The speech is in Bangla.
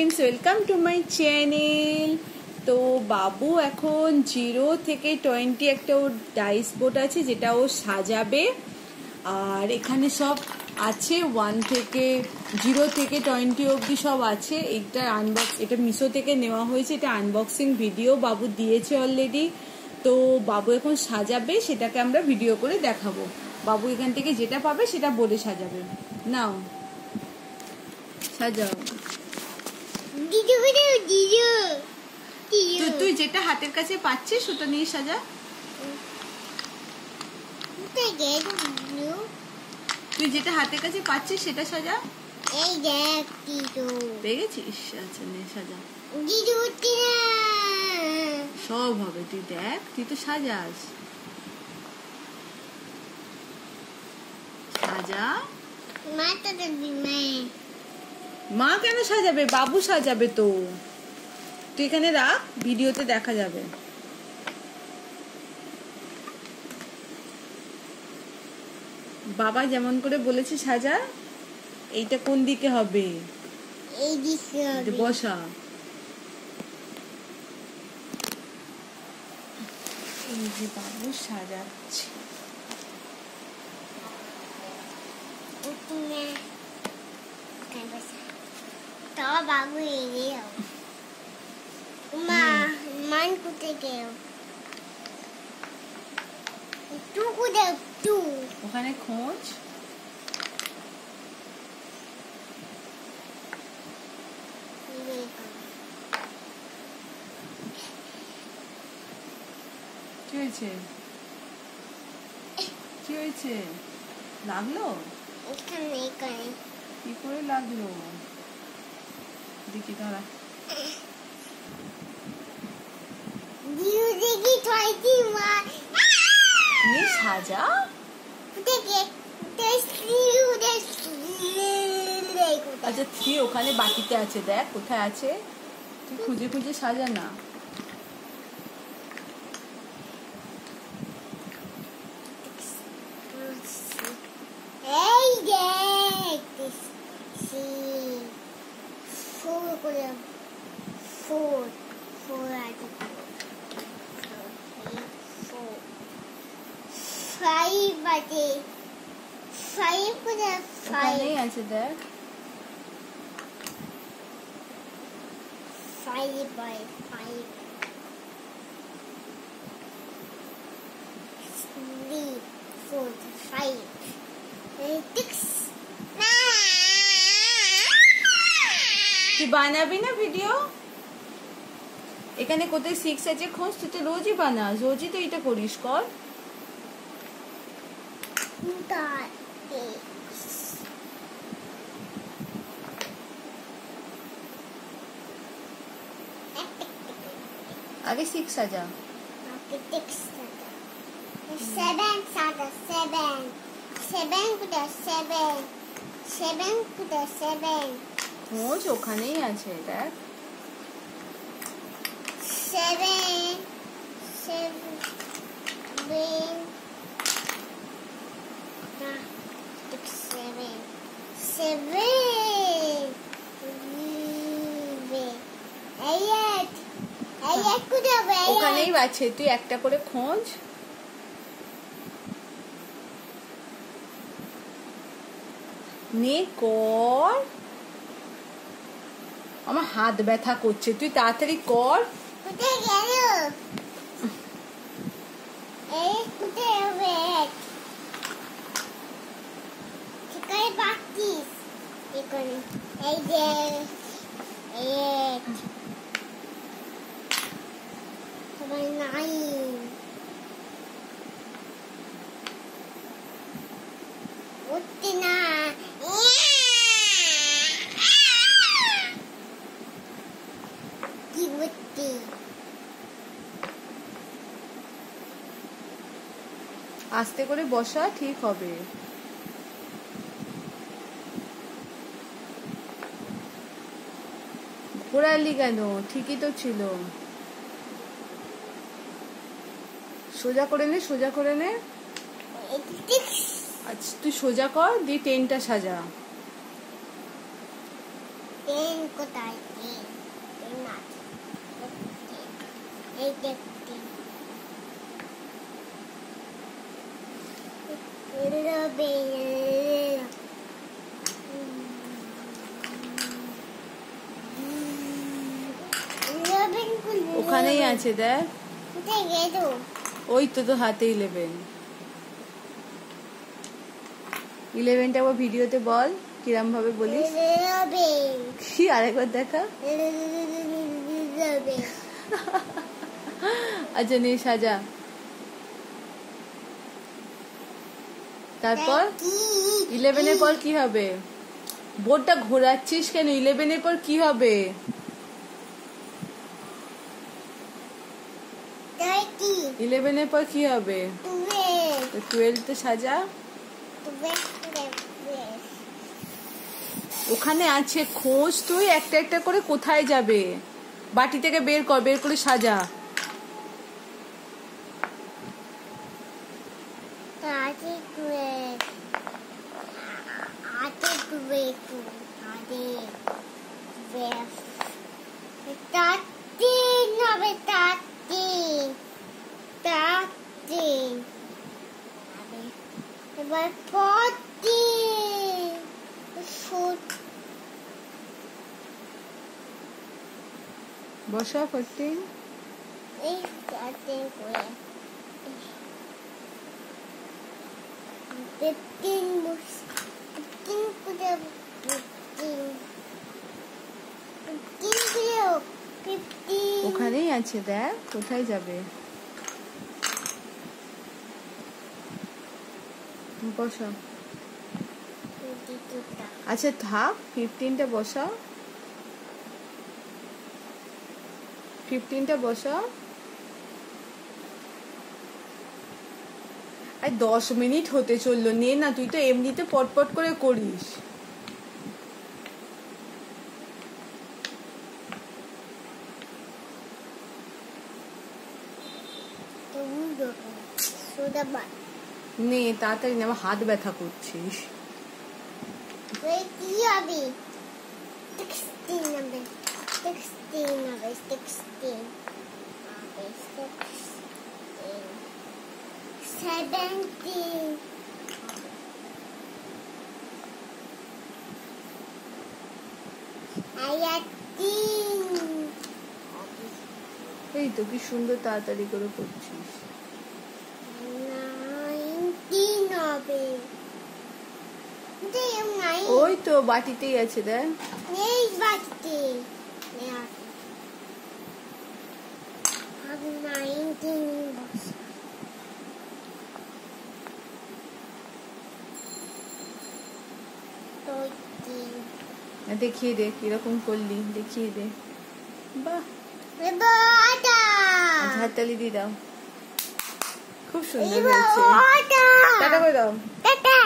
Friends, welcome to my channel. तो बाबू এখন 0 থেকে 20 একটা ওর ডাইস বোর্ড আছে যেটা ও সাজাবে। আর এখানে সব আছে 1 থেকে 0 থেকে 20 অবধি সব আছে। এটা মিশো থেকে নেওয়া হয়েছে। এটা আনবক্সিং ভিডিও বাবু দিয়েছে অলরেডি। তো বাবু এখন সাজাবে, সেটাকে আমরা ভিডিও করে দেখাবো। বাবু এখান থেকে যেটা পাবে সেটা বলে সাজাবে। নাও সাজাও। তুই যেটা হাতের কাছে পাচ্ছিস ওটা নিয়ে সাজা। তুই যেটা হাতের কাছে পাচ্ছিস সেটা সাজা। এই দেখ দিদু পেয়ে গেছিস? আচ্ছা নে সাজা। দিদু সব হবে, তুই দেখ, তুই তো সাজাস। সাজা। মা কেন সাজাবে? বাবু সাজাবে। তো তুই এখানে রাখ, ভিডিওতে দেখা যাবে। বাবা যেমন করে বলেছে সাজা। এইটা কোন দিকে হবে? এই দিকে হবে। বসা। এই যে বাবু সাজাচ্ছে। বাবু মান কোথায় গেল? ওখানে খোঁজ। কি হয়েছে? কি হয়েছে? লাগলো? কি করে লাগলো দেখি তারা। সাজা। আচ্ছা 3 ওখানে বাটিতে আছে, দেখ কোথায় আছে। তুই খুঁজে খুঁজে সাজা না। এই দেখ ওখানেই আছে, দেখ। 5 by 5 3 4 5 6 তুই বানাবি না ভিডিও? এখানে কোথায় 6 আছে খোঁজ। তুই তো রোজই বানাস, রোজই তো এটা করিস। কর। आगे 6 साजा। 7 साजा 7 कुदा 7 कुदा 7 খোঁজ ওখানেই আছে, দেখ। 7 ওখানেই আছে, তুই একটা করে খোঁজ। নে কর। আমার হাত ব্যথা করছে, তুই তাড়াতাড়ি কর। কোথায় গেল? এই কোথায় হবে? ঠিকই বাকিস এখানে। এই যে সবাই নাই। উঠতে না। কি উঠতে? আস্তে করে বসা, ঠিক হবে। ঘোরালি কেন? ঠিকই তো ছিল। সোজা করে নে, সোজা করে নে। আচ্ছা তুই সোজা কর, দিয়ে 10টা সাজা। 10 কোথায়? দেখতে 11 ওখানেই আছে দেখ কোথায় গেল ওই তো হাতে 11টা আবার ভিডিওতে বল কিরম ভাবে বলিস কি আরেকবার দেখা আচ্ছা নে সাজা তারপর 11 এর পর কি হবে বোর্ডটা ঘোরাচ্ছিস কেন 11 এর পর কি হবে 11 এর পর কি হবে 12 তো সাজা ওখানে আছে খোঁজ তুই একটা একটা করে কোথায় যাবে বাটি থেকে বের করে সাজা এবার বসা 14 এই চারটে করে 15 ওখানেই আছে দেখ কোথায় যাবে বসা আচ্ছা থাক 15টা বসা 15টা বসা আর 10 মিনিট হতে চললো নে না তুই তো এমনিতে পটপট করে করিস নে তাড়াতাড়ি না আমার হাত ব্যথা করছিস কি হবে 16 হবে 17 এই তো কি সুন্দর তাড়াতাড়ি করে করছিস 19 হবে ওই তো বাটিতেই আছে দেখ এই বাটিতে 19 দেখিয়ে দে কিরকম করলি দেখিয়ে দে বাহ হাততালি দিয়ে দাও খুব সুন্দর হয়েছে টাটা করে দাও টাটা